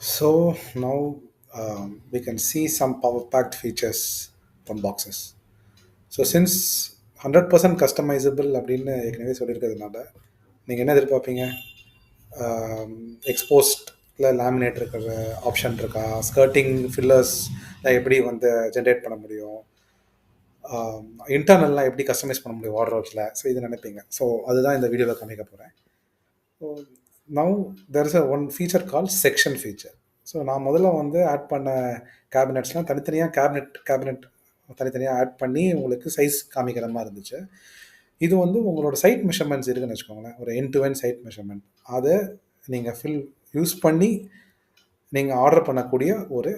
So now we can see some power packed features from boxes. So since 100% customizable அப்படின்னு ஏற்கனவே சொல்லியிருக்கிறதுனால நீங்கள் என்ன எதிர்பார்ப்பீங்க? எக்ஸ்போஸ்டில் laminate இருக்கிற ஆப்ஷன் இருக்கா? ஸ்கர்ட்டிங் ஃபில்லர்ஸ் எப்படி வந்து ஜென்ரேட் பண்ண முடியும்? இன்டர்னல்லாம் எப்படி கஸ்டமைஸ் பண்ண முடியும் வார்ட்ரோப்ஸில்? ஸோ இது நினைப்பீங்க. ஸோ அதுதான் இந்த வீடியோவில் காமிக்க போகிறேன். So now there is a one feature call section feature. So நான் முதல்ல வந்து ஆட் பண்ண கேபினெட்ஸ்லாம் தனித்தனியாக கேபினெட் தனித்தனியாக ஆட் பண்ணி உங்களுக்கு சைஸ் காமிக்கிற மாதிரி இருந்துச்சு. இது வந்து உங்களோட சைட் மெஷர்மெண்ட்ஸ் இருக்குன்னு வச்சுக்கோங்களேன், ஒரு end to end side measurement. அதை நீங்கள் யூஸ் பண்ணி நீங்கள் ஆர்டர் பண்ணக்கூடிய ஒரு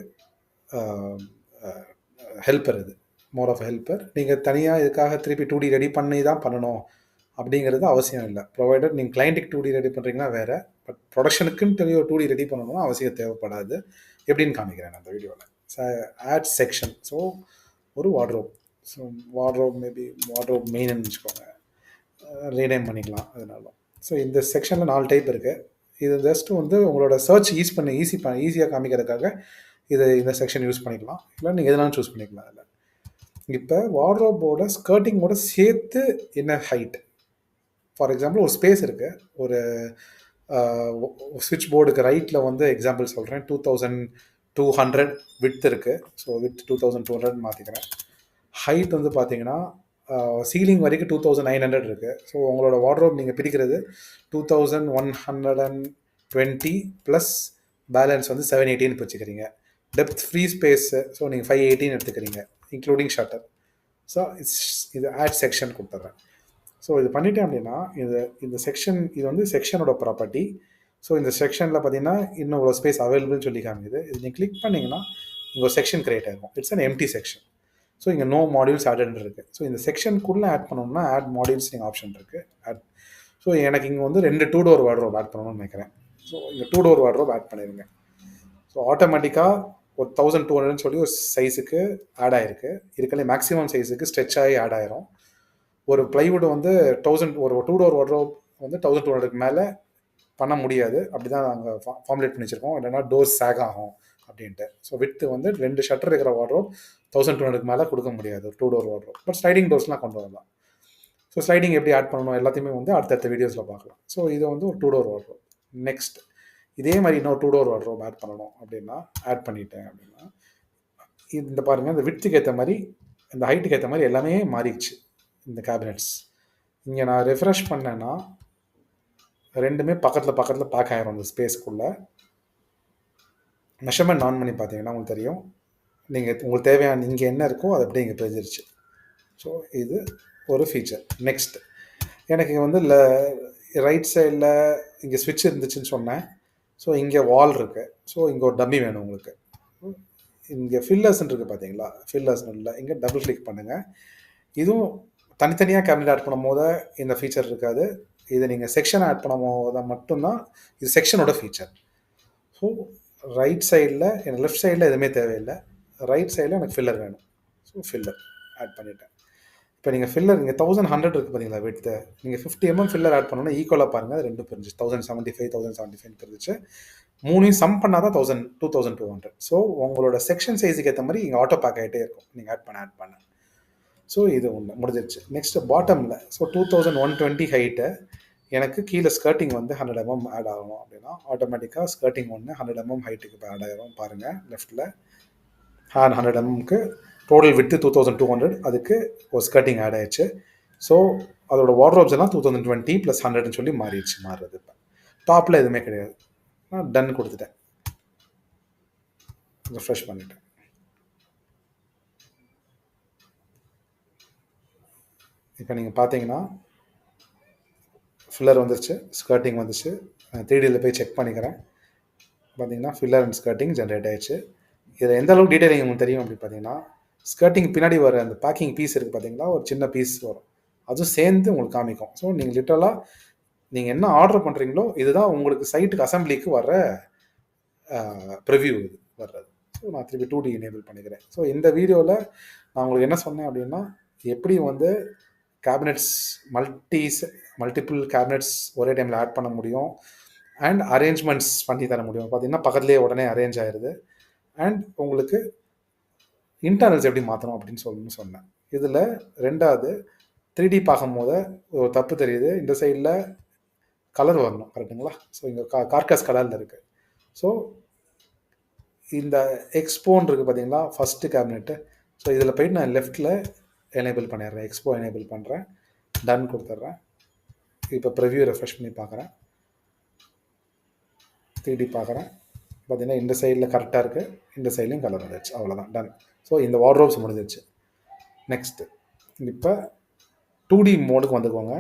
ஹெல்ப்பர். இது மோர் ஆஃப் ஹெல்ப்பர். நீங்கள் தனியாக இதுக்காக திருப்பி 2D ரெடி பண்ணி தான் பண்ணணும் அப்படிங்கிறது அவசியம் இல்லை. ப்ரொவைடர் நீங்கள் கிளைண்ட்டுக்கு 2D ரெடி பண்ணுறீங்கன்னா வேறு, பட் ப்ரொடக்ஷனுக்குன்னு தெரிய ஒரு 2D ரெடி பண்ணணும்னா அவசியம் தேவைப்படாது. எப்படின்னு காமிக்கிறேன் அந்த வீடியோவில். Add section. ஸோ ஒரு வார்ட்ரோப். ஸோ வார்ட்ரோப் மெயின்னு வச்சுக்கோங்க, ரீநேம் பண்ணிக்கலாம் அதனால. ஸோ இந்த செக்ஷனில் 4 டைப் இருக்குது. இது ஜஸ்ட்டு வந்து உங்களோட சர்ச் ஈஸியாக காமிக்கிறதுக்காக இந்த செக்ஷன் யூஸ் பண்ணிக்கலாம். இல்லை நீங்கள் எதனாலும் சூஸ் பண்ணிக்கலாம். அதில் இப்போ வார்ட்ரோபோட ஸ்கர்ட்டிங்கோட சேர்த்து என்ன ஹைட், ஃபார் எக்ஸாம்பிள் ஒரு ஸ்பேஸ் இருக்குது, ஒரு ஸ்விட்ச் போர்டுக்கு ரைட்டில் வந்து எக்ஸாம்பிள் சொல்கிறேன், 2200 விட்த் இருக்குது. ஸோ வித் 2200 மாற்றிக்கிறேன். ஹைட் வந்து பார்த்தீங்கன்னா சீலிங் வரைக்கும் 2900 இருக்குது. ஸோ உங்களோட வார்ட்ரோப் நீங்கள் பிரிக்கிறது 2120 ப்ளஸ் பேலன்ஸ் வந்து 718 வச்சுக்கிறீங்க. டெப்த் ஃப்ரீ ஸ்பேஸு ஸோ நீங்கள் 518 எடுத்துக்கிறீங்க இன்க்ளூடிங் ஷட்டர். ஸோ இது ஆட் செக்ஷன் கொடுத்துட்றேன். ஸோ இது பண்ணிட்டேன் அப்படின்னா இந்த செக்ஷன், இது வந்து செக்ஷனோட ப்ராப்பர்ட்டி. ஸோ இந்த செக்ஷனில் பார்த்தீங்கன்னா இன்னும் ஒரு ஸ்பேஸ் அவைலபிள்னு சொல்லி காமிக்குது. இது நீங்கள் கிளிக் பண்ணிங்கன்னா இங்கே ஒரு செக்ஷன் கிரியேட் ஆகிருக்கும். It's an empty section. So இங்கே நோ மாடியூல்ஸ் ஆடட் இருக்குது. ஸோ இந்த செக்ஷனுக்குள்ளே ஆட் பண்ணணும்னா ஆட் மாடியூல்ஸ் நீங்கள் ஆப்ஷன் இருக்குது. ஸோ எனக்கு இங்கே வந்து 2 2 டோர் வார்ட்ரோப் ஆட் பண்ணணும்னு நினைக்கிறேன். ஸோ இங்கே 2 டோர் வார்ட்ரோப் ஆட் பண்ணிடுங்க. ஸோ ஆட்டோமேட்டிக்காக ஒரு 1200 சொல்லி ஒரு சைஸுக்கு ஆட் ஆகிருக்கு. இதுக்கெல்லாம் மேக்ஸிமம் சைஸுக்கு ஸ்ட்ரெச் ஆகி ஆட் ஆயிரும். ஒரு பிளைவுட் வந்து 1000, ஒரு 2 டோர் வார்ட்ரோப் வந்து 1200க்கு மேலே பண்ண முடியாது. அப்படி தான் நாங்கள் ஃபார்முலேட் பண்ணி வச்சுருக்கோம். இல்லைன்னா டோர் சேக் ஆகும் அப்படின்ட்டு. ஸோ வித்து வந்து 2 ஷட்டர் இருக்கிற வார்ட்ரோப் 1200க்கு மேலே கொடுக்க முடியாது ஒரு 2 டோர் வார்ட்ரோப். பட் ஸ்லைடிங் டோர்ஸ்லாம் கொண்டு வரலாம். ஸோ ஸ்லைடிங் எப்படி ஆட் பண்ணணும் எல்லாத்தையுமே வந்து அடுத்தடுத்த வீடியோஸில் பார்க்கலாம். ஸோ இது வந்து ஒரு 2 டோர் வார்ட்ரோப். நெக்ஸ்ட் இதே மாதிரி இன்னொரு 2 டோர் வார்ட்ரோப் ஆட் பண்ணணும் அப்படின்னா ஆட் பண்ணிட்டேன் அப்படின்னா இந்த பாருங்கள், இந்த விட்த்துக்கு ஏற்ற மாதிரி இந்த ஹைட்டுக்கு ஏற்ற மாதிரி எல்லாமே மாறிடுச்சு இந்த கேபினெட்ஸ். இங்கே நான் ரெஃப்ரெஷ் பண்ணேன்னா ரெண்டுமே பக்கத்தில் பேக் ஆகிரும். இந்த ஸ்பேஸ்க்குள்ளே மெஷர்மெண்ட் ஆன் பண்ணி பார்த்தீங்கன்னா உங்களுக்கு தெரியும், உங்களுக்கு தேவையான இங்கே என்ன இருக்கோ அது அப்படியே இங்கே தெரிஞ்சிருச்சு. ஸோ இது ஒரு ஃபீச்சர். நெக்ஸ்ட் எனக்கு வந்து ரைட் சைடில் இங்கே ஸ்விட்ச் இருந்துச்சுன்னு சொன்னேன். ஸோ இங்கே வால் இருக்குது. ஸோ இங்கே ஒரு டம்மி வேணும் உங்களுக்கு. இங்கே ஃபில்லர்ஸ்ன்னு இருக்குது பார்த்தீங்களா, ஃபில்லர்ஸ்னு இல்லை, இங்கே டபுள் கிளிக் பண்ணுங்கள். இதுவும் தனித்தனியாக கேபினெட் ஆட் பண்ணும் போது இந்த ஃபீச்சர் இருக்காது. இதை நீங்கள் செக்ஷன் ஆட் பண்ணும் போது மட்டும்தான் இது செக்ஷனோட ஃபீச்சர். ஸோ ரைட் சைடில் எனக்கு லெஃப்ட் சைடில் எதுவுமே தேவையில்லை. ரைட் சைடில் எனக்கு ஃபில்லர் வேணும். ஸோ ஃபில்லர் ஆட் பண்ணிட்டேன். இப்போ நீங்கள் ஃபில்லர் இங்கே 1100 இருக்குது பார்த்தீங்களா விட்த்து, நீங்கள் 50 mm ஃபில்லர் ஆட் பண்ணோன்னா ஈக்குவலாக பாருங்கள், அது 2 பிரிஞ்சு 1075 பிரிஞ்சிச்சு. 3 சம் பண்ணால் தான் 2200. ஸோ உங்களோட செக்ஷன் சைஸுக்கு ஏற்ற மாதிரி இங்கே ஆட்டோ பேக் ஆகிட்டே இருக்கும் நீங்கள் ஆட் பண்ண. ஸோ இது ஒன்று முடிஞ்சிருச்சு. நெக்ஸ்ட்டு பாட்டமில் ஸோ 2120 ஹைட்டு எனக்கு கீழே ஸ்கர்ட்டிங் வந்து 100 mm ஆட் ஆகணும் அப்படின்னா ஆட்டோமேட்டிக்காக ஸ்கர்ட்டிங் ஒன்று 100 mm ஹைட்டுக்கு இப்போ ஆட் ஆகிரும். பாருங்கள் லெஃப்ட்டில் 100 mmக்கு டோட்டல் விட்டு 2200, அதுக்கு ஒரு ஸ்கர்ட்டிங் ஆட் ஆயிடுச்சு. ஸோ அதோட வார்ட்ரோப்ஸ் எல்லாம் 2020 + 100ன்னு சொல்லி மாறுறது. இப்போ டாப்பில் எதுவுமே கிடையாது. நான் டன் கொடுத்துட்டேன், ரெஃப்ரெஷ் பண்ணிட்டேன். இப்போ நீங்கள் பார்த்தீங்கன்னா ஃபில்லர் வந்துருச்சு, ஸ்கர்ட்டிங் வந்துச்சு. 3Dயில் போய் செக் பண்ணிக்கிறேன். பார்த்தீங்கன்னா ஃபில்லர் அண்ட் ஸ்கர்ட்டிங் ஜென்ரேட் ஆயிடுச்சு. இதில் எந்த அளவுக்கு டீட்டெயிலிங் உங்களுக்கு தெரியும் அப்படி பார்த்தீங்கன்னா, ஸ்கர்ட்டிங் பின்னாடி வர அந்த பேக்கிங் பீஸ் இருக்குது பார்த்தீங்களா, ஒரு சின்ன பீஸ் வரும், அதுவும் சேர்ந்து உங்களுக்கு காமிக்கும். ஸோ நீங்கள் லிட்டரலாக நீங்கள் என்ன ஆர்டர் பண்ணுறீங்களோ இதுதான் உங்களுக்கு சைட்டுக்கு அசம்பிளிக்கு வர ப்ரிவ்யூ இது வர்றது. ஸோ நான் திருப்பி 2D எனேபிள் பண்ணிக்கிறேன். ஸோ இந்த வீடியோவில் நான் உங்களுக்கு என்ன சொன்னேன் அப்படின்னா, எப்படி வந்து கேபினெட்ஸ் மல்டிபிள் கேபினெட்ஸ் ஒரே டைமில் ஆட் பண்ண முடியும், அண்ட் அரேஞ்ச்மெண்ட்ஸ் பண்ணி தர முடியும். பார்த்தீங்கன்னா பக்கத்துலேயே உடனே அரேஞ்ச் ஆயிடுது. அண்ட் உங்களுக்கு இன்டர்னல்ஸ் எப்படி மாற்றணும் அப்படின்னு சொன்னேன். இதில் ரெண்டாவது 3D பார்க்கும்போது ஒரு தப்பு தெரியுது. இந்த சைடில் கலர் வரணும், கரெக்டுங்களா? ஸோ இங்கே கார்கஸ் கலரில் இருக்குது. ஸோ இந்த எக்ஸ்போன் இருக்குது பார்த்தீங்களா, ஃபஸ்ட்டு கேபினெட்டு. ஸோ இதில் போயிட்டு நான் லெஃப்ட்டில் எனேபிள் பண்ணிடுறேன், எக்ஸ்போ எனேபிள் பண்ணுறேன், டன் கொடுத்துட்றேன். இப்போ ப்ரிவ்யூ ரெஃப்ரெஷ் பண்ணி பார்க்குறேன், 3D பார்க்குறேன். பார்த்தீங்கன்னா இந்த சைடில் கரெக்டாக இருக்குது, இந்த சைட்லையும் கலர் வந்துடுச்சு. அவ்வளோதான், டன். ஸோ இந்த வார்ட்ரோப்ஸ் முடிஞ்சிருச்சு. நெக்ஸ்ட்டு இப்போ 2D மோடுக்கு வந்துக்குவாங்க.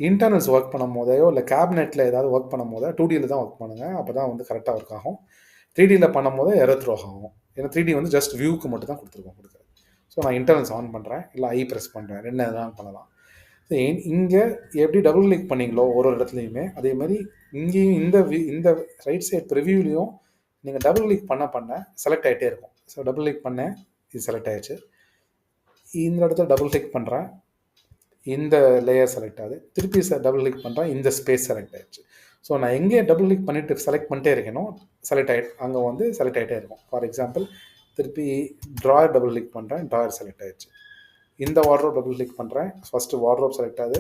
இன்டர்னல்ஸ் ஒர்க் பண்ணும் போதையோ இல்லை கேபினெட்டில் ஏதாவது ஒர்க் பண்ணும் போதோ 2Dயில் தான் ஒர்க் பண்ணுங்கள். அப்போ தான் வந்து கரெக்டாக ஒர்க் ஆகும். 3Dயில் பண்ணும் போது எரர் த்ரோ ஆகும். ஏன்னா 3D வந்து ஜஸ்ட் வியூக்கு மட்டும் தான் கொடுக்குறது. ஸோ நான் இன்டர்னல்ஸ் ஆன் பண்ணுறேன், இல்லை ஐ ப்ரெஸ் பண்ணுறேன், ரெண்டு எதாவது பண்ணலாம். ஸோ இங்கே எப்படி டபுள் கிளிக் பண்ணிங்களோ ஒரு இடத்துலையுமே, அதே மாதிரி இங்கேயும் இந்த ரைட் சைட் ப்ரிவியூலையும் நீங்கள் டபுள் கிளிக் பண்ண செலக்ட் ஆகிட்டே இருக்கும். ஸோ டபுள் கிளிக் பண்ணேன், இது செலக்ட் ஆகிடுச்சு. இந்த இடத்துல டபுள் கிளிக் பண்ணுறேன், இந்த லேயர் செலக்ட் ஆகுது. திருப்பி டபுள் கிளிக் பண்ணுறேன், இந்த ஸ்பேஸ் செலக்ட் ஆகிடுச்சு. ஸோ நான் எங்கே டபுள் கிளிக் பண்ணிவிட்டு செலக்ட் பண்ணிட்டே இருக்கேனோ செலக்ட் ஆகிட்டு அங்கே வந்து செலக்ட் ஆகிட்டே இருக்கும். ஃபார் எக்ஸாம்பிள் திருப்பி ட்ராயர் டபுள் கிளிக் பண்ணுறேன், ட்ராயர் செலக்ட் ஆகிடுச்சு. இந்த வார்ட்ரோப் டபுள் கிளிக் பண்ணுறேன், ஃபஸ்ட்டு வார்ட்ரோப் செலக்ட் ஆகுது.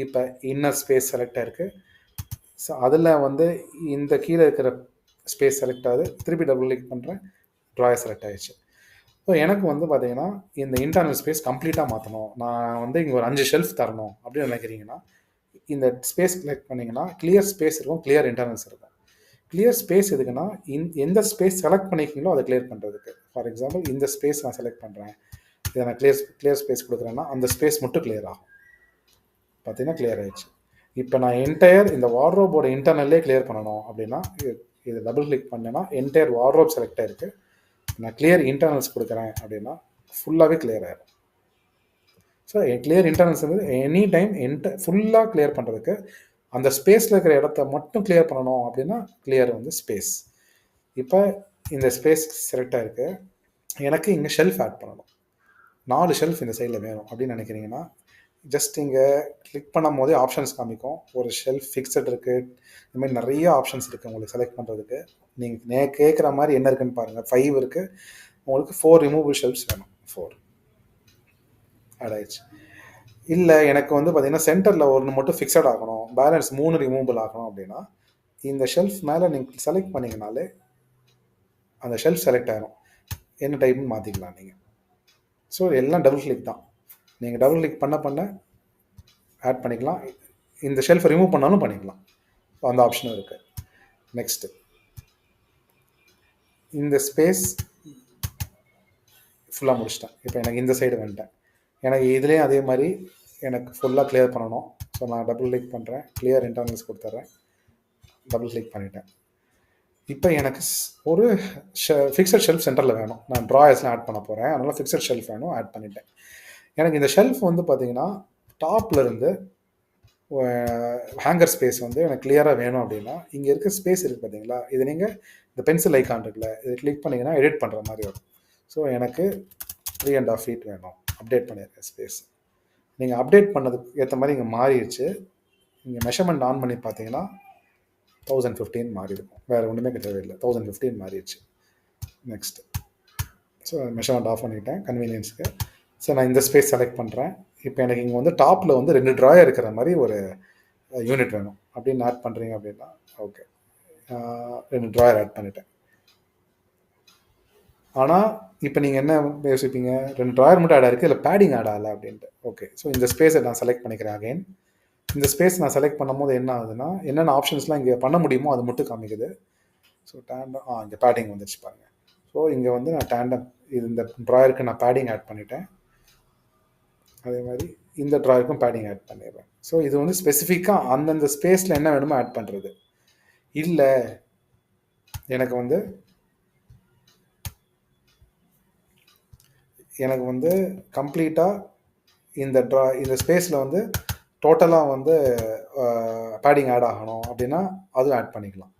இப்போ இன்னர் ஸ்பேஸ் செலக்ட் ஆகிருக்கு. ஸோ அதில் வந்து இந்த கீழே இருக்கிற ஸ்பேஸ் செலக்ட் ஆகுது. திருப்பி டபுள் கிளிக் பண்ணுறேன், ட்ராயர் செலக்ட் ஆகிடுச்சு. ஸோ எனக்கு வந்து பார்த்தீங்கன்னா இந்த இன்டர்னல் ஸ்பேஸ் கம்ப்ளீட்டாக மாற்றணும், நான் வந்து இங்கே ஒரு 5 ஷெல்ஃப் தரணும் அப்படின்னு நினைக்கிறீங்கன்னா இந்த ஸ்பேஸ் செலக்ட் பண்ணிங்கன்னா கிளியர் ஸ்பேஸ் இருக்கும், கிளியர் இன்டர்னல்ஸ் இருக்கும். கிளியர் ஸ்பேஸ் எதுக்குன்னா எந்த ஸ்பேஸ் செலக்ட் பண்ணிக்கிறீங்களோ அதை கிளியர் பண்ணுறதுக்கு. ஃபார் எக்ஸாம்பிள் இந்த ஸ்பேஸ் நான் செலக்ட் பண்ணுறேன், இதை நான் கிளியர் ஸ்பேஸ் கொடுக்குறேன்னா அந்த ஸ்பேஸ் மட்டும் கிளியர் ஆகும். பார்த்தீங்கன்னா கிளியர் ஆகிடுச்சு. இப்போ நான் என்டையர் இந்த வார்ட்ரோபோட இன்டர்னல்லே கிளியர் பண்ணணும் அப்படின்னா இது டபுள் கிளிக் பண்ணேன்னா என்டையர் வார்ட்ரோப் செலக்ட் ஆகிருக்கு. நான் கிளியர் இன்டர்னல்ஸ் கொடுக்குறேன் அப்படின்னா ஃபுல்லாகவே கிளியர் ஆகிடும். ஸோ கிளியர் இன்டர்னல்ஸ் வந்து எனி டைம் ஃபுல்லாக கிளியர் பண்ணுறதுக்கு அந்த ஸ்பேஸில் இருக்கிற இடத்த மட்டும் கிளியர் பண்ணணும் அப்படின்னா கிளியர் வந்து ஸ்பேஸ். இப்போ இந்த ஸ்பேஸ் செலக்ட் ஆகிருக்கு, எனக்கு இங்கே ஷெல்ஃப் ஆட் பண்ணணும். 4 ஷெல்ஃப் இந்த சைடில் வேணும் அப்படின்னு நினைக்கிறீங்கன்னா ஜஸ்ட் இங்கே கிளிக் பண்ணும் போதே ஆப்ஷன்ஸ் காமிக்கும். ஒரு ஷெல்ஃப் ஃபிக்ஸட் இருக்குது, இந்த மாதிரி நிறைய ஆப்ஷன்ஸ் இருக்குது உங்களுக்கு செலக்ட் பண்ணுறதுக்கு. நீங்கள் கேட்குற மாதிரி என்ன இருக்குன்னு பாருங்கள். 5 இருக்குது, உங்களுக்கு 4 ரிமூவபிள் ஷெல்ஃப்ஸ் வேணும். 4 ஆட் ஆயிடுச்சு. இல்லை எனக்கு வந்து பார்த்தீங்கன்னா சென்டரில் ஒன்று மட்டும் ஃபிக்ஸட் ஆகணும், பேலன்ஸ் 3 ரிமூவபிள் ஆகணும் அப்படின்னா இந்த ஷெல்ஃப் மேலே நீங்கள் செலக்ட் பண்ணிங்கனாலே அந்த ஷெல்ஃப் செலக்ட் ஆகிடும், என்ன டைப்னு மாற்றிக்கலாம் நீங்கள். ஸோ எல்லாம் டபுள் கிளிக் தான், நீங்கள் டபுள் கிளிக் பண்ண ஆட் பண்ணிக்கலாம். இந்த ஷெல்ஃபை ரிமூவ் பண்ணாலும் பண்ணிக்கலாம். ஸோ அந்த ஆப்ஷனும் இருக்குது. நெக்ஸ்ட்டு இந்த ஸ்பேஸ் ஃபுல்லாக முடிச்சிட்டேன். இப்போ எனக்கு இந்த சைடு வந்துட்டேன். எனக்கு இதுலேயும் அதே மாதிரி எனக்கு ஃபுல்லாக கிளியர் பண்ணணும். ஸோ நான் டபுள் கிளிக் பண்ணுறேன், கிளியர் இன்டர்னல்ஸ் கொடுத்துட்றேன், டபுள் கிளிக் பண்ணிட்டேன். இப்போ எனக்கு ஒரு ஃபிக்ஸட் ஷெல்ஃப் சென்டரில் வேணும், நான் ட்ராயர்ஸ்லாம் ஆட் பண்ண போகிறேன், அதனால் ஃபிக்ஸட் ஷெல்ஃப் வேணும், ஆட் பண்ணிட்டேன். எனக்கு இந்த ஷெல்ஃப் வந்து பார்த்தீங்கன்னா டாப்பில் இருந்து ஹேங்கர் ஸ்பேஸ் வந்து எனக்கு கிளியராக வேணும் அப்படின்னா இங்கே இருக்க ஸ்பேஸ் இருக்குது பார்த்தீங்களா, இது நீங்கள் இந்த பென்சில் ஐக்கான் இருக்குல்ல, இதை கிளிக் பண்ணிங்கன்னா எடிட் பண்ணுற மாதிரி வரும். ஸோ எனக்கு 3.5 feet வேணும், அப்டேட் பண்ணியிருக்கேன் ஸ்பேஸ். நீங்கள் அப்டேட் பண்ணதுக்கு ஏற்ற மாதிரி இங்கே மாறிடுச்சு. நீங்கள் மெஷர்மெண்ட் ஆன் பண்ணி பார்த்தீங்கன்னா 1015 மாறி இருக்கும், வேறு ஒன்றுமே தேவையில்லை, 1015 மாறிடுச்சு. நெக்ஸ்ட்டு ஸோ மெஷர்மெண்ட் ஆஃப் பண்ணிக்கிட்டேன் கன்வீனியன்ஸுக்கு. ஸோ நான் இந்த ஸ்பேஸ் செலக்ட் பண்ணுறேன். இப்போ எனக்கு இங்கே வந்து டாப்பில் வந்து 2 ட்ராயர் இருக்கிற மாதிரி ஒரு யூனிட் வேணும் அப்படின்னு ஆட் பண்ணுறீங்க அப்படின்னா ஓகே, 2 ட்ராயர் ஆட் பண்ணிட்டேன். ஆனால் இப்போ நீங்கள் என்ன யோசிப்பீங்க, 2 ட்ராயர் மட்டும் ஆட் ஆகிருக்கு, இல்லை பேடிங் ஆட் ஆகலை அப்படின்ட்டு. ஓகே, ஸோ இந்த ஸ்பேஸை நான் செலக்ட் பண்ணிக்கிறேன். அகைன் இந்த ஸ்பேஸ் நான் செலக்ட் பண்ணும் போது என்ன ஆகுதுன்னா என்னென்ன ஆப்ஷன்ஸ்லாம் இங்கே பண்ண முடியுமோ அது மட்டும் காமிக்குது. ஸோ டேண்டம் இங்கே பேடிங் வந்துடுச்சு பாருங்கள். ஸோ இங்கே வந்து நான் டேண்டம் இந்த ட்ராயருக்கு நான் பேடிங் ஆட் பண்ணிட்டேன், அதே மாதிரி இந்த ட்ராயருக்கும் பேடிங் ஆட் பண்ணிடுறேன். ஸோ இது வந்து ஸ்பெசிஃபிக்காக அந்தந்த ஸ்பேஸில் என்ன வேணுமோ ஆட் பண்ணுறது. இல்லை எனக்கு வந்து கம்ப்ளீட்டாக இந்த ஸ்பேஸில் வந்து டோட்டலாக வந்து பேடிங் ஆட் ஆகணும் அப்படின்னா அதுவும் ஆட் பண்ணிக்கலாம்.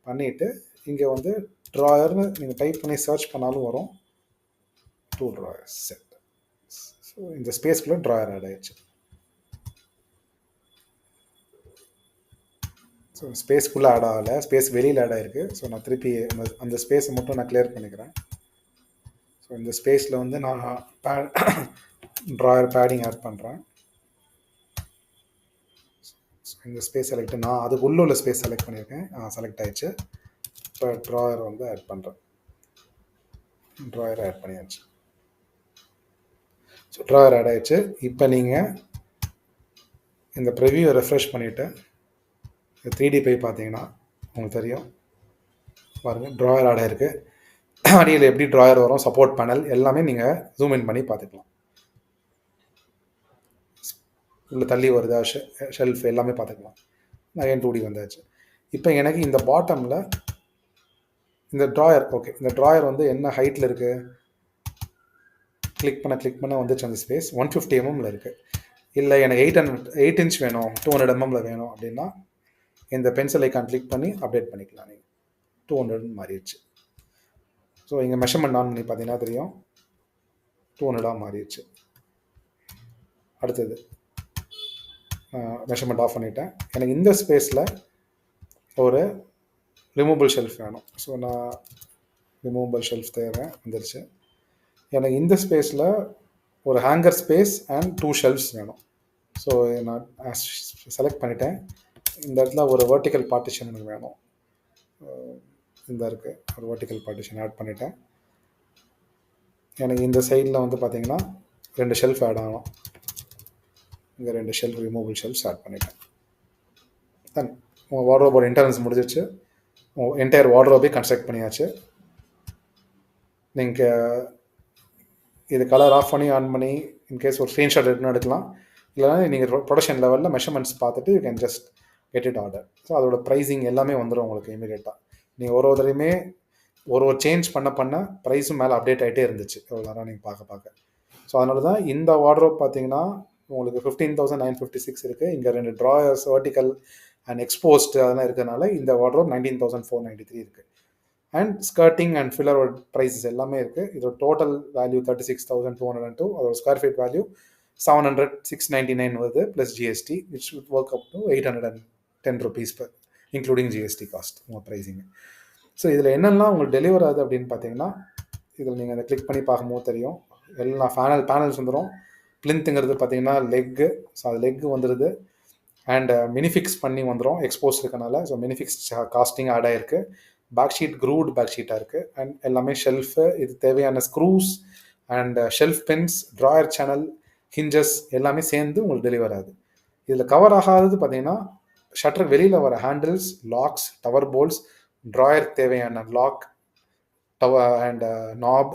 பண்ணிவிட்டு இங்கே வந்து ட்ராயர்னு நீங்கள் டைப் பண்ணி சர்ச் பண்ணாலும் வரும், 2 ட்ராயர்ஸ் செட். ஸோ இந்த ஸ்பேஸ்க்குள்ளே ட்ராயர் ஆட் ஆயிடுச்சு. ஸோ ஸ்பேஸ்க்குள்ளே ஆட் ஆகலை, ஸ்பேஸ் வெளியில் ஆட் ஆகிருக்கு. ஸோ நான் திருப்பி அந்த ஸ்பேஸை மட்டும் நான் கிளியர் பண்ணிக்கிறேன். ஸோ இந்த ஸ்பேஸில் வந்து நான் ட்ராயர் பேடிங் ஆட் பண்ணுறேன். இந்த ஸ்பேஸ் செலக்ட், நான் அதுக்கு உள்ள ஸ்பேஸ் செலக்ட் பண்ணியிருக்கேன், செலக்ட் ஆயிடுச்சு. இப்போ ட்ராயர் வந்து ஆட் பண்ணுறேன். ட்ராயர் ஆட் பண்ணியாச்சு. ஸோ ட்ராயர் ஆட் ஆயிடுச்சு. இப்போ நீங்கள் இந்த ப்ரிவியூவை ரெஃப்ரெஷ் பண்ணிவிட்டு 3D போய் பார்த்தீங்கன்னா உங்களுக்கு தெரியும் பாருங்கள், ட்ராயர் ஆட் ஆகிருக்கு. அடியில் எப்படி ட்ராயர் வரும், சப்போர்ட் பேனல் எல்லாமே நீங்கள் ஜூம் இன் பண்ணி பார்த்துக்கலாம். உள்ள தள்ளி வருதா, ஷெல்ஃப் எல்லாமே பார்த்துக்கலாம். நான் 2D வந்தாச்சு. இப்போ எனக்கு இந்த பாட்டமில் இந்த ட்ராயர், ஓகே, இந்த ட்ராயர் வந்து என்ன ஹைட்டில் இருக்குது, கிளிக் பண்ண வந்துச்சு அந்த ஸ்பேஸ் 150 mm இருக்குது. இல்லை எனக்கு 8 inch வேணும், 200 mm வேணும் அப்படின்னா இந்த பென்சில் ஐக்கான் கிளிக் பண்ணி அப்டேட் பண்ணிக்கலாம். நீங்கள் 200 மாறிடுச்சு. ஸோ இங்கே மெஷர்மெண்ட் ஆன் பண்ணி பார்த்தீங்கன்னா தெரியும் 200 மாறிடுச்சு. அடுத்தது மெஷர்மெண்ட் ஆஃப் பண்ணிட்டேன். எனக்கு இந்த ஸ்பேஸில் ஒரு ரிமூவபிள் ஷெல்ஃப் வேணும். ஸோ நான் ரிமூவபிள் ஷெல்ஃப் தேவை வந்துருச்சு. எனக்கு இந்த ஸ்பேஸில் ஒரு ஹேங்கர் ஸ்பேஸ் அண்ட் 2 ஷெல்ஃப்ஸ் வேணும். ஸோ நான் செலக்ட் பண்ணிட்டேன். இந்த இடத்துல ஒரு வெர்டிக்கல் பார்ட்டிஷன் எனக்கு வேணும். இந்த இருக்குது ஒரு வெர்டிக்கல் பார்ட்டிஷன் ஆட் பண்ணிட்டேன். எனக்கு இந்த சைடில் வந்து பார்த்திங்கன்னா 2 ஷெல்ஃப் ஆட் ஆகணும். இங்கே 2 ஷெல்ஃப் ரிமூவபிள் ஷெல்ஃப்ஸ் ஆட் பண்ணிட்டேன். தென் உங்கள் வார்ட்ரோபோட இன்டர்னல்ஸ் முடிஞ்சிச்சு. என்டையர் வார்ட்ரோபே கன்ஸ்ட்ரக்ட் பண்ணியாச்சு. நீங்கள் இது கலர் ஆஃப் பண்ணி ஆன் பண்ணி இன்கேஸ் ஒரு ஸ்க்ரீன்ஷாட் எடுக்கலாம். இல்லைனா நீங்கள் ப்ரொடக்ஷன் லெவலில் மெஷர்மெண்ட்ஸ் பார்த்துட்டு you can just get it order. So அதோட ப்ரைஸிங் எல்லாமே வந்துடும் உங்களுக்கு இமீடியட்டாக. நீங்கள் ஒரு தடையுமே ஒரு சேஞ்ச் பண்ண ப்ரைஸும் மேலே அப்டேட் ஆகிட்டே இருந்துச்சு எவ்வளோ நேரம் நீங்கள் பார்க்க. ஸோ அதனால தான் இந்த வார்ட்ரோப் பார்த்தீங்கன்னா உங்களுக்கு 15,956 இருக்குது. இங்கே 2 ட்ராயர்ஸ் வெர்டிக்கல் அண்ட் எக்ஸ்போஸ்ட் அதெல்லாம் இருக்கிறதுனால இந்த வார்ட்ரோப் 19,493 இருக்குது. அண்ட் ஸ்கர்ட்டிங் அண்ட் ஃபில்லரோட ப்ரைஸஸ் எல்லாமே இருக்குது. இதோட டோட்டல் வேல்யூ 36,202. அதோட ஸ்கொயர் ஃபீட் வேல்யூ 700,699 வருது plus GST, which would work up to 810 rupees per including GST cost உங்கள் ப்ரைஸிங்கு. ஸோ இதில் என்னெல்லாம் உங்களுக்கு டெலிவர் ஆகுது அப்படின்னு பார்த்தீங்கன்னா இதில் நீங்கள் அதை கிளிக் பண்ணி பார்க்கும்போது தெரியும். எல்லாம் பேனல்ஸ் வந்துடும். பிளின்த்துங்கிறது பார்த்தீங்கன்னா லெக்கு, ஸோ அது லெக்கு வந்துடுது. அண்ட் மினிஃபிக்ஸ் பண்ணி வந்துடும் எக்ஸ்போஸ் இருக்கனால. ஸோ மினிஃபிக்ஸ் காஸ்டிங் ஆட் ஆகிருக்கு. பேக் ஷீட் க்ரூட் பேக் ஷீட்டாக இருக்குது. அண்ட் எல்லாமே ஷெல்ஃபு, இது தேவையான screws and shelf pins, drawer channel, hinges எல்லாமே சேர்ந்து உங்களுக்கு டெலிவர் ஆகுது. இதில் கவர் ஆகாதது பார்த்தீங்கன்னா ஷட்டர் வெளியில் வர handles, locks, tower bolts, drawer தேவையான லாக் அண்ட் நாப்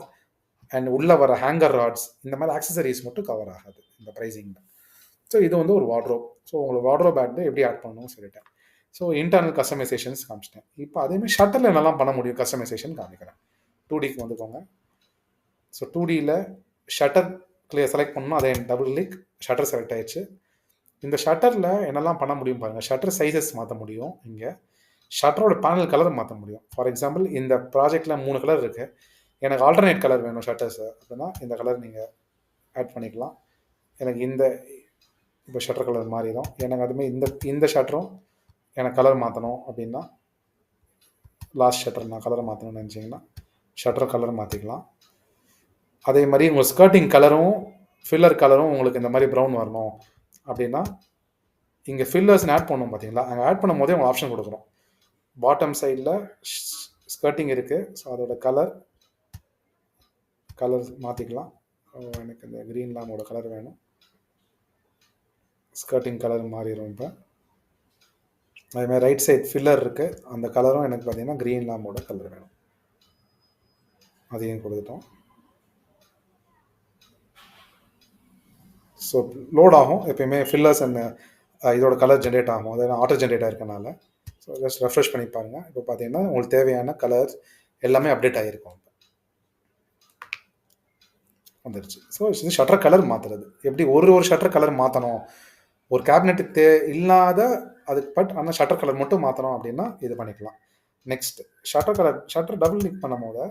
அண்ட் உள்ளே வர ஹேங்கர் ராட்ஸ், இந்த மாதிரி ஆக்சசரிஸ் மட்டும் கவர் ஆகாது இந்த ப்ரைஸிங்கில். ஸோ இது வந்து ஒரு வார்ட்ரோப். ஸோ உங்களுக்கு வார்ட்ரோப் ஆட் எப்படி ஆட் பண்ணணும்னு சொல்லிட்டேன். ஸோ இன்டர்னல் கஸ்டமைசேஷன்ஸ் காமிச்சிட்டேன். இப்போ அதேமாதிரி ஷட்டரில் என்னெல்லாம் பண்ண முடியும் கஸ்டமைசேஷன் காமிக்கிறேன். 2Dக்கு வந்துக்கோங்க. ஸோ 2Dயில் ஷட்டர் செலக்ட் பண்ணணும். அதே டபுள் கிளிக், ஷட்டர் செலக்ட் ஆயிடுச்சு. இந்த ஷட்டரில் என்னெல்லாம் பண்ண முடியும் பாருங்கள். ஷட்டர் சைஸஸ் மாற்ற முடியும். இங்கே ஷட்டரோட பேனல் கலர் மாற்ற முடியும். ஃபார் எக்ஸாம்பிள் இந்த ப்ராஜெக்டில் 3 கலர் இருக்குது. எனக்கு ஆல்டர்னேட் கலர் வேணும் ஷட்டர்ஸ் அப்படின்னா இந்த கலர் நீங்கள் ஆட் பண்ணிக்கலாம். எனக்கு இந்த இப்போ ஷட்டர் கலர் மாறிடும். எனக்கு அதுமாதிரி இந்த ஷட்டரும் எனக்கு கலர் மாற்றணும் அப்படின்னா லாஸ்ட் ஷட்டர் நான் கலரை மாற்றணும்னு நினச்சிங்கன்னா ஷட்டர் கலர் மாற்றிக்கலாம். அதே மாதிரி உங்கள் ஸ்கர்ட்டிங் கலரும் ஃபில்லர் கலரும் உங்களுக்கு இந்த மாதிரி ப்ரௌன் வரணும் அப்படின்னா இங்கே ஃபில்லர்ஸ் ஆட் பண்ணணும். பார்த்தீங்களா, அங்கே ஆட் பண்ணும் போதே உங்களுக்கு ஆப்ஷன் கொடுக்குறோம். பாட்டம் சைடில் ஸ்கர்ட்டிங் இருக்குது. ஸோ அதோட கலர் மாற்றிக்கலாம். எனக்கு இந்த க்ரீன் லாமோட கலர் வேணும். ஸ்கர்ட்டிங் கலர் மாறிடும். இப்போ அதேமாதிரி ரைட் சைட் ஃபில்லர் இருக்குது, அந்த கலரும் எனக்கு பார்த்தீங்கன்னா க்ரீன் லாமோட கலர் வேணும். அதையும் கொடுத்துட்டோம். ஸோ லோட் ஆகும் எப்பயுமே ஃபில்லர்ஸ் அண்ட் இதோட கலர் ஜென்ரேட் ஆகும். அது ஆட்டோ ஜென்ரேட் ஆகிருக்கனால. ஸோ ஜஸ்ட் ரெஃப்ரெஷ் பண்ணி பாருங்கள். இப்போ பார்த்தீங்கன்னா உங்களுக்கு தேவையான கலர் எல்லாமே அப்டேட் ஆகிருக்கும். வந்துருச்சு. ஸோ இது ஷட்டர் கலர் மாற்றுறது எப்படி, ஒரு ஷட்டர் கலர் மாற்றணும், ஒரு கேபினெட்டுக்கு இல்லாத அதுக்கு ஆனால் ஷட்டர் கலர் மட்டும் மாற்றணும் அப்படின்னா இது பண்ணிக்கலாம். நெக்ஸ்ட் ஷட்டர் டபுள் கிளிக் பண்ணும் போது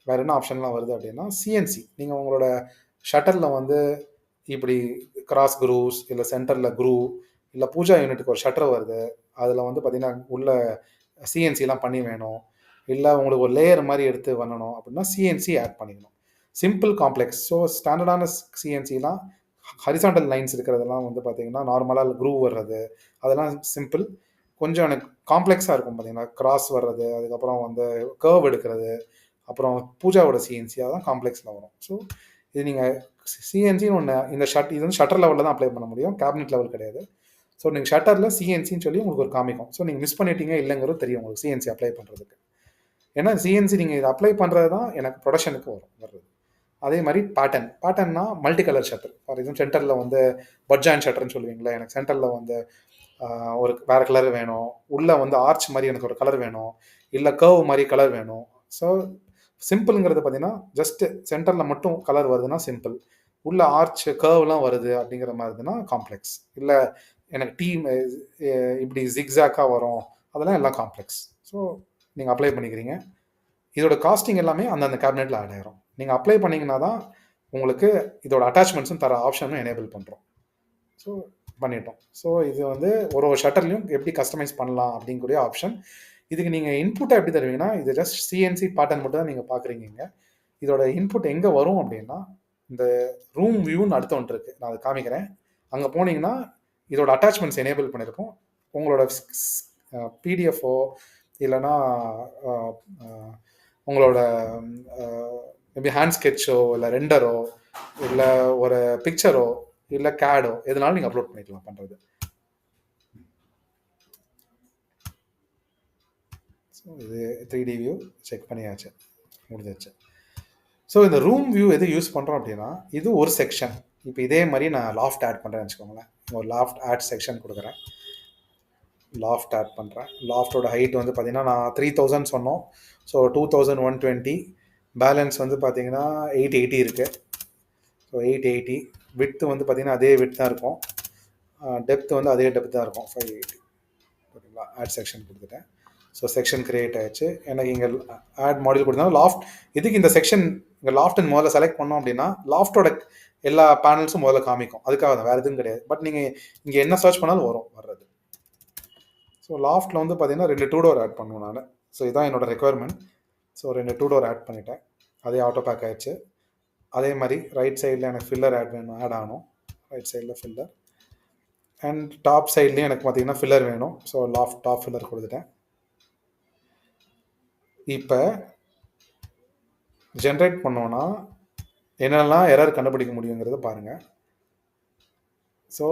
வேறு என்ன ஆப்ஷன்லாம் வருது அப்படின்னா சிஎன்சி. நீங்கள் உங்களோட ஷட்டரில் வந்து இப்படி கிராஸ் க்ரூஸ் இல்லை சென்டரில் க்ரூ இல்லை பூஜா யூனிட்டுக்கு ஒரு ஷட்டர் வருது, அதில் வந்து பார்த்தீங்கன்னா உள்ள சிஎன்சிலாம் பண்ணி வேணும், இல்லை உங்களுக்கு ஒரு லேயர் மாதிரி எடுத்து பண்ணணும் அப்படின்னா சிஎன்சி ஆட் பண்ணிக்கணும். Simple complex. ஸோ ஸ்டாண்டர்டான சிஎன்சிலாம் ஹரிசாண்டல் லைன்ஸ் இருக்கிறதெல்லாம் வந்து பார்த்தீங்கன்னா நார்மலாக க்ரூவ் வர்றது அதெல்லாம் சிம்பிள். கொஞ்சம் எனக்கு காம்ப்ளெக்ஸாக இருக்கும் பார்த்தீங்கன்னா, கிராஸ் வர்றது, அதுக்கப்புறம் வந்து கர்வ் எடுக்கிறது, அப்புறம் பூஜாவோட சிஎன்சி அதெல்லாம் காம்ப்ளெக்ஸில் வரும். ஸோ இது நீங்கள் சிஎன்சின்னு ஒன்று இந்த இது வந்து ஷட்டர் லெவலில் தான் அப்ளை பண்ண முடியும், கேபினெட் லெவல் கிடையாது. ஸோ நீங்கள் ஷட்டரில் சிஎன்சின்னு சொல்லி உங்களுக்கு ஒரு காமிக்கும். ஸோ நீங்கள் மிஸ் பண்ணிட்டீங்க இல்லைங்கிறது தெரியும் உங்களுக்கு சிஎன்சி அப்ளை பண்ணுறதுக்கு. ஏன்னா சிஎன்சி நீங்கள் இதை அப்ளை பண்ணுறது தான் எனக்கு ப்ரொடக்ஷனுக்கு வருது. அதே மாதிரி பேட்டர்ன்னா multi colour shutter. For example சென்டரில் வந்து பட்ஜான் ஷட்டர்னு சொல்லுவீங்களா, எனக்கு சென்டரில் வந்து ஒரு வேறு கலர் வேணும், உள்ளே வந்து ஆர்ச் மாதிரி எனக்கு ஒரு கலர் வேணும், இல்லை கர்வ் மாதிரி கலர் வேணும். ஸோ சிம்பிளுங்கிறது பார்த்தீங்கன்னா ஜஸ்ட்டு சென்டரில் மட்டும் கலர் வருதுன்னா சிம்பிள், உள்ள ஆர்ச் கர்வ்லாம் வருது அப்படிங்கிற மாதிரினா காம்ப்ளெக்ஸ், இல்லை எனக்கு டீம் இப்படி ஜிக்ஸாக்காக வரும் அதெல்லாம் எல்லாம் காம்ப்ளெக்ஸ். ஸோ நீங்கள் அப்ளை பண்ணிக்கிறீங்க. இதோட காஸ்டிங் எல்லாமே அந்தந்த கேபினெட்டில் ஆட் ஆயிரும். நீங்கள் அப்ளை பண்ணிங்கன்னா தான் உங்களுக்கு இதோட அட்டாச்மெண்ட்ஸும் தர ஆப்ஷனும் எனேபிள் பண்ணுறோம். ஸோ பண்ணிட்டோம். ஸோ இது வந்து ஒரு ஷட்டர்லையும் எப்படி கஸ்டமைஸ் பண்ணலாம் அப்படிங்கக்கூடிய ஆப்ஷன். இதுக்கு நீங்கள் இன்புட்டை எப்படி தருவீங்கன்னா, இது ஜஸ்ட் சிஎன்சி பேட்டர்ன் மட்டும் தான் நீங்கள் பார்க்குறீங்க. இதோட இன்புட் எங்கே வரும் அப்படின்னா, இந்த ரூம் வியூன்னு அடுத்த ஒன்று இருக்குது, நான் அதை காமிக்கிறேன். அங்கே போனீங்கன்னா இதோட அட்டாச்மெண்ட்ஸ் எனேபிள் பண்ணியிருக்கோம். உங்களோட பிடிஎஃப்ஓ இல்லைன்னா உங்களோட மேபி ஹேண்ட் ஸ்கெட்சோ இல்லை ரெண்டரோ இல்லை ஒரு பிக்சரோ இல்லை கேடோ எதுனாலும் நீங்கள் அப்லோட் பண்ணிக்கலாம் பண்ணுறது. ஸோ இது 3D வியூ செக் பண்ணியாச்சு, முடிஞ்சிச்சு. ஸோ இந்த ரூம் வியூ எது யூஸ் பண்ணுறோம் அப்படின்னா, இது ஒரு செக்ஷன். இப்போ இதே மாதிரி நான் லாஃப்ட் ஆட் பண்ணுறேன்னு வச்சுக்கோங்களேன். ஒரு லாஃப்ட் ஆட் செக்ஷன் கொடுக்குறேன், லாஃப்ட் ஆட் பண்ணுறேன். லாஃப்டோட ஹைட் வந்து பார்த்தீங்கன்னா நான் 3000 சொன்னோம். ஸோ 2120. பேலன்ஸ் வந்து பார்த்தீங்கன்னா 880 இருக்குது. ஸோ 880. விட்த்து வந்து பார்த்தீங்கன்னா அதே விட் தான் இருக்கும், டெப்த் வந்து அதே டெப்த் தான் இருக்கும், 580. ஓகேங்களா, ஆட் செக்ஷன் கொடுத்துட்டேன். ஸோ செக்ஷன் கிரியேட் ஆயிடுச்சு. எனக்கு இங்கே ஆட் மாடியூல் கொடுத்தா லாஃப்ட், இதுக்கு இந்த செக்ஷன் இங்கே லாஃப்ட்னு முதல்ல செலக்ட் பண்ணோம் அப்படின்னா லாஃப்டோட எல்லா பேனல்ஸும் முதல்ல காமிக்கும், அதுக்காக தான், வேறு எதுவும் கிடையாது. பட் நீங்கள் இங்கே என்ன சர்ச் பண்ணாலும் வர்றது. ஸோ லாஃப்ட்டில் வந்து பார்த்தீங்கன்னா 2 2 டோர் ஆட் பண்ணுவேன் நான். ஸோ இதுதான் என்னோட ரெக்குவயர்மெண்ட். ஸோ 2 2 டோர் ஆட் பண்ணிட்டேன், அதே ஆட்டோ பேக் ஆயிடுச்சு. அதே மாதிரி ரைட் சைடில் எனக்கு ஃபில்லர் ஆட் ஆகணும், ரைட் சைடில் ஃபில்லர். அண்ட் டாப் சைட்லேயும் எனக்கு பார்த்தீங்கன்னா ஃபில்லர் வேணும். ஸோ டாப் ஃபில்லர் கொடுத்துட்டேன். இப்போ ஜென்ரேட் பண்ணோன்னா என்னெல்லாம் எரர் கண்டுபிடிக்க முடியுங்கிறத பாருங்கள். ஸோ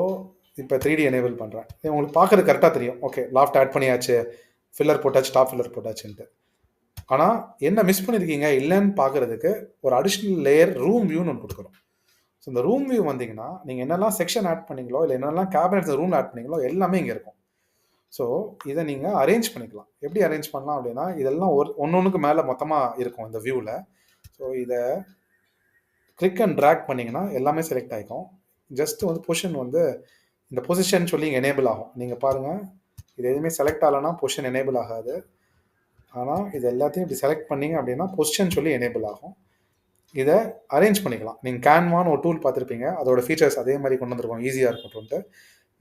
இப்போ 3D எனேபிள் பண்ணுறேன், உங்களுக்கு பார்க்குறது கரெக்டாக தெரியும். ஓகே, லாஃப்ட் ஆட் பண்ணியாச்சு, ஃபில்லர் போட்டாச்சு, டாப் ஃபில்லர் போட்டாச்சுன்ட்டு. ஆனால் என்ன மிஸ் பண்ணியிருக்கீங்க இல்லைன்னு பார்க்குறதுக்கு ஒரு அடிஷ்னல் லேயர் ரூம் வியூன்னு ஒன்று கொடுக்குறோம். ஸோ இந்த ரூம் வியூ வந்தீங்கன்னா நீங்கள் என்னெல்லாம் செக்ஷன் ஆட் பண்ணீங்களோ இல்லை என்னெல்லாம் கேபினெட்ஸ் ரூமில் ஆட் பண்ணீங்களோ எல்லாமே இங்கே இருக்கும். ஸோ இதை நீங்கள் அரேஞ்ச் பண்ணிக்கலாம். எப்படி அரேஞ்ச் பண்ணலாம் அப்படின்னா, இதெல்லாம் ஒன்றுக்கு மேலே மொத்தமாக இருக்கும் இந்த வியூவில். ஸோ இதை கிளிக் அண்ட் ட்ராக் பண்ணிங்கன்னா எல்லாமே செலக்ட் ஆகிக்கும். ஜஸ்ட் வந்து பொசிஷன் வந்து இந்த பொசிஷன் சொல்லி எனேபிள் ஆகும். நீங்கள் பாருங்கள், இது எதுவுமே செலக்ட் ஆகலைன்னா பொசிஷன் எனேபிள் ஆகாது. ஆனால் இது எல்லாத்தையும் இப்படி செலக்ட் பண்ணிங்க அப்படின்னா பொசிஷன் சொல்லி எனேபிள் ஆகும். இதை அரேஞ்ச் பண்ணிக்கலாம். நீங்கள் கேன்வான்னு ஒரு டூல் பார்த்துருப்பீங்க, அதோட ஃபீச்சர்ஸ் அதே மாதிரி கொண்டு வந்துருக்கோம், ஈஸியாக இருக்கும்ட்டு.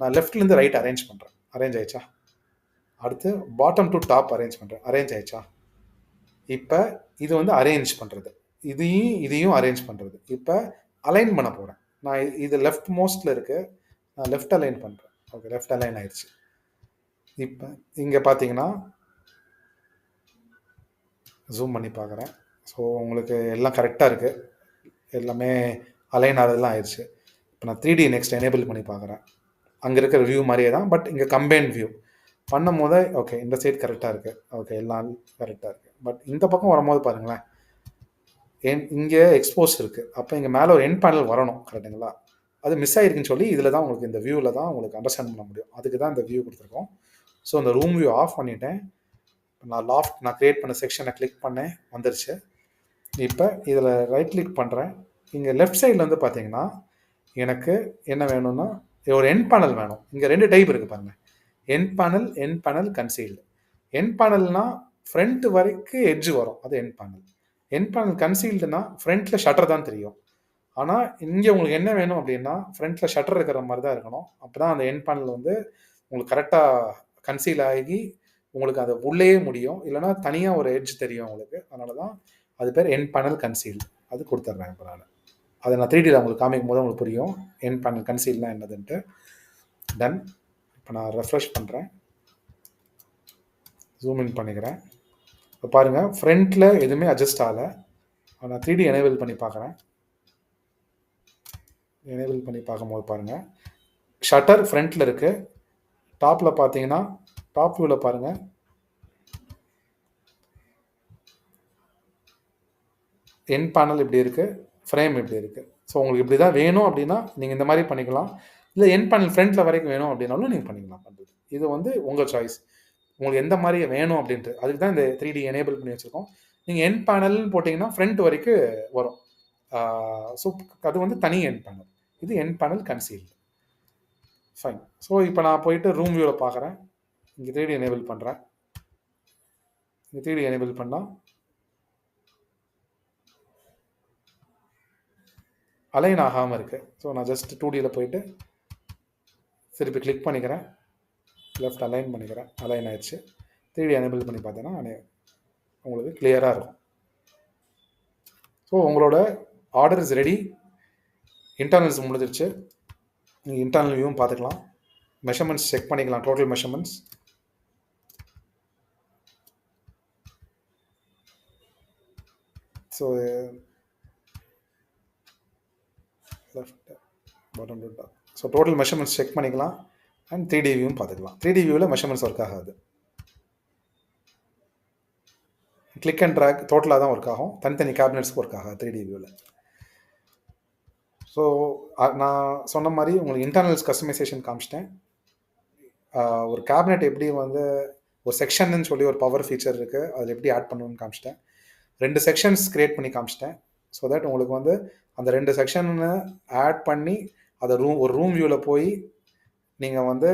நான் லெஃப்ட்லேருந்து ரைட் அரேஞ்ச் பண்ணுறேன், அரேஞ்ச் ஆயிடுச்சா. அடுத்து பாட்டம் டு டாப் அரேஞ்ச் பண்ணுறேன், அரேஞ்ச் ஆயிடுச்சா. இப்போ இது வந்து அரேஞ்ச் பண்ணுறது, இதையும் அரேஞ்ச் பண்ணுறது. இப்போ அலைன் பண்ண போகிறேன் நான். இது லெஃப்ட் மோஸ்ட்டில் இருக்குது, நான் லெஃப்ட் அலைன் பண்ணுறேன். ஓகே, லெஃப்ட் அலைன் ஆயிடுச்சு. இப்போ இங்கே பார்த்தீங்கன்னா ஜூம் பண்ணி பார்க்குறேன். ஸோ உங்களுக்கு எல்லாம் கரெக்டாக இருக்குது, எல்லாமே அலைன் ஆகிறதுலாம் ஆயிடுச்சு. இப்போ நான் 3D நெக்ஸ்ட் எனேபிள் பண்ணி பார்க்குறேன். அங்கே இருக்கிற வியூ மாதிரியே தான், பட் இங்கே கம்பைன் வியூ பண்ணும் போது ஓகே இந்த சைட் கரெக்டாக இருக்குது, ஓகே எல்லாம் கரெக்டாக இருக்குது. பட் இந்த பக்கம் வரும்போது பாருங்களேன், இங்கே எக்ஸ்போஸ் இருக்குது. அப்போ இங்கே மேலே ஒரு எண்ட் பேனல் வரணும், கரெக்டுங்களா. அது மிஸ் ஆகிருக்குன்னு சொல்லி இதில் தான் உங்களுக்கு இந்த வியூவில் தான் உங்களுக்கு அண்டர்ஸ்டாண்ட் பண்ண முடியும். அதுக்கு தான் இந்த வியூ கொடுத்துருக்கோம். ஸோ அந்த ரூம் வியூ ஆஃப் பண்ணிவிட்டேன். நான் க்ரியேட் பண்ண செக்ஷனை கிளிக் பண்ணேன், வந்துருச்சு. இப்போ இதில் ரைட் கிளிக் பண்ணுறேன். இங்கே லெஃப்ட் சைடில் வந்து பார்த்தீங்கன்னா எனக்கு என்ன வேணும்னா ஒரு எண்ட் பேனல் வேணும். இங்கே 2 டைப் இருக்குது பாருங்கள், எண்ட் பேனல் கன்சீல்டு. எண்ட் பேனல்னால் ஃப்ரண்ட் வரைக்கும் எட்ஜ் வரும், அது எண்ட் பேனல். எண்ட் பேனல் கன்சீல்டுனா ஃப்ரண்ட்டில் ஷட்டர் தான் தெரியும். ஆனால் இங்கே உங்களுக்கு என்ன வேணும் அப்படின்னா ஃப்ரண்ட்டில் ஷட்டர் இருக்கிற மாதிரி தான் இருக்கணும். அப்போ தான் அந்த எண்ட் பேனல் வந்து உங்களுக்கு கரெக்டாக கன்சீல் ஆகி உங்களுக்கு அதை உள்ளேயே முடியும். இல்லைனா தனியாக ஒரு எட்ஜ் தெரியும் உங்களுக்கு. அதனால தான் அது பேர் எண்ட் பேனல் கன்சீல். அது கொடுத்துட்றேன் இப்போ நான். அதை நான் 3Dயில் உங்களுக்கு காமிக்கும் போது உங்களுக்கு புரியும் எண்ட் பேனல் கன்சீல்லாம் என்னதுன்ட்டு. டன். இப்போ நான் ரெஃப்ரெஷ் பண்ணுறேன், ஜூம் இன் பண்ணிக்கிறேன். இப்போ பாருங்கள் ஃப்ரண்ட்டில் எதுவுமே அட்ஜஸ்ட் ஆகலை. நான் 3D எனேபிள் பண்ணி பார்க்குறேன். எனேபிள் பண்ணி பார்க்கும்போது பாருங்கள் ஷட்டர் ஃப்ரண்ட்டில் இருக்குது. டாப்பில் பார்த்தீங்கன்னா டாப் வியூவில் பாருங்கள் என் பேனல் இப்படி இருக்குது, ஃப்ரேம் இப்படி இருக்குது. ஸோ உங்களுக்கு இப்படி தான் வேணும் அப்படின்னா நீங்கள் இந்த மாதிரி பண்ணிக்கலாம். இல்லை என் பேனல் ஃப்ரண்ட்டில் வரைக்கும் வேணும் அப்படின்னாலும் நீங்கள் பண்ணிக்கலாம். பண்ணுறது இது வந்து உங்கள் சாய்ஸ், உங்களுக்கு எந்த மாதிரி வேணும் அப்படின்ட்டு. அதுக்கு தான் இந்த 3D எனேபிள் பண்ணி வச்சுருக்கோம். நீங்கள் என் பேனல்னு போட்டிங்கன்னா ஃப்ரண்ட் வரைக்கும் வரும். ஸோ அது வந்து தனி என் பேனல். இது என் பேனல் கன்சீல். ஃபைன். ஸோ இப்போ நான் போயிட்டு ரூம் வியூவில் பார்க்குறேன். இங்கே 3D எனேபிள் பண்ணுறேன். இங்கே 3D எனேபிள் பண்ணால் அலைன் ஆகாமல் இருக்குது. ஸோ நான் ஜஸ்ட் 2Dயில் போயிட்டு திருப்பி கிளிக் பண்ணிக்கிறேன், லெஃப்ட் அலைன் பண்ணிக்கிறேன், அலைன் ஆயிடுச்சு. 3D எனேபிள் பண்ணி பார்த்தேன்னா உங்களுக்கு கிளியராக இருக்கும். ஸோ உங்களோட ஆர்டர் இஸ் ரெடி. இன்டர்னல்ஸ் முடிஞ்சிருச்சு. நீங்கள் இன்டர்னல் வியூவும் பார்த்துக்கலாம், மெஷர்மெண்ட்ஸ் செக் பண்ணிக்கலாம், total measurements. So left bottom to top. So total measurements check பண்ணிக்கலாம் அண்ட் 3D வியூவும் பார்த்துக்கலாம். 3D வியூவில் மெஷர்மெண்ட்ஸ் ஒர்க் ஆகாது, கிளிக் அண்ட் ட்ராக் டோட்டலாக தான் ஒர்க் ஆகும், தனித்தனி கேபினெட்ஸ்க்கு ஒர்க் ஆகாது 3D வியூவில். ஸோ நான் சொன்ன மாதிரி உங்களுக்கு இன்டர்னல்ஸ் கஸ்டமைசேஷன் காமிச்சிட்டேன். ஒரு கேபினெட் எப்படி வந்து ஒரு செக்ஷன்னு சொல்லி ஒரு பவர் ஃபீச்சர் இருக்குது, அதில் எப்படி ஆட் பண்ணணும்னு காமிச்சிட்டேன். 2 செக்ஷன்ஸ் க்ரியேட் பண்ணி காமிச்சிட்டேன். ஸோ தட் உங்களுக்கு வந்து அந்த 2 செக்ஷனை ஆட் பண்ணி அதை ஒரு ரூம் வியூவில் போய் நீங்கள் வந்து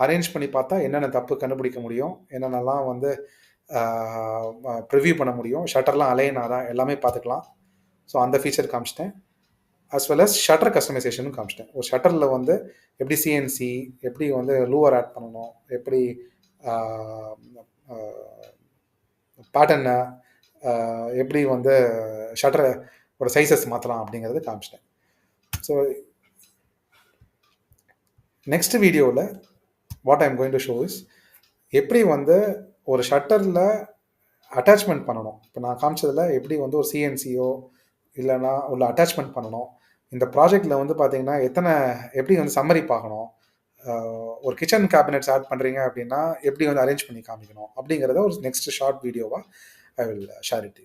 அரேஞ்ச் பண்ணி பார்த்தா என்னென்ன தப்பு கண்டுபிடிக்க முடியும், என்னென்னலாம் வந்து ப்ரிவ்யூ பண்ண முடியும், ஷட்டர்லாம் அலைன் ஆதா எல்லாமே பார்த்துக்கலாம். ஸோ அந்த ஃபீச்சர் காமிச்சிட்டேன். அஸ் வெல் அஸ் ஷட்டர் கஸ்டமைசேஷனும் காமிச்சிட்டேன். ஒரு ஷட்டரில் வந்து எப்படி சிஎன்சி, எப்படி வந்து லூவர் ஆட் பண்ணணும், எப்படி பேட்டர்னை எப்படி வந்து ஷட்டரோட சைஸஸ் மாற்றலாம் அப்படிங்கிறது காமிச்சிட்டேன். ஸோ நெக்ஸ்ட் வீடியோவில் what I am going to show is எப்படி வந்து ஒரு ஷட்டரில் அட்டாச்மெண்ட் பண்ணணும். இப்போ நான் காமிச்சதில் எப்படி வந்து ஒரு சிஎன்சியோ இல்லைனா உள்ள அட்டாச்மெண்ட் பண்ணணும். இந்த ப்ராஜெக்டில் வந்து பார்த்தீங்கன்னா எப்படி வந்து சம்மரி பார்க்கணும், ஒரு கிச்சன் கேபினெட்ஸ் ஆட் பண்ணுறீங்க அப்படின்னா எப்படி வந்து அரேஞ்ச் பண்ணி காமிக்கணும் அப்படிங்கிறத ஒரு நெக்ஸ்ட் ஷார்ட் வீடியோவாக ஐ வில் ஷேர் இட்.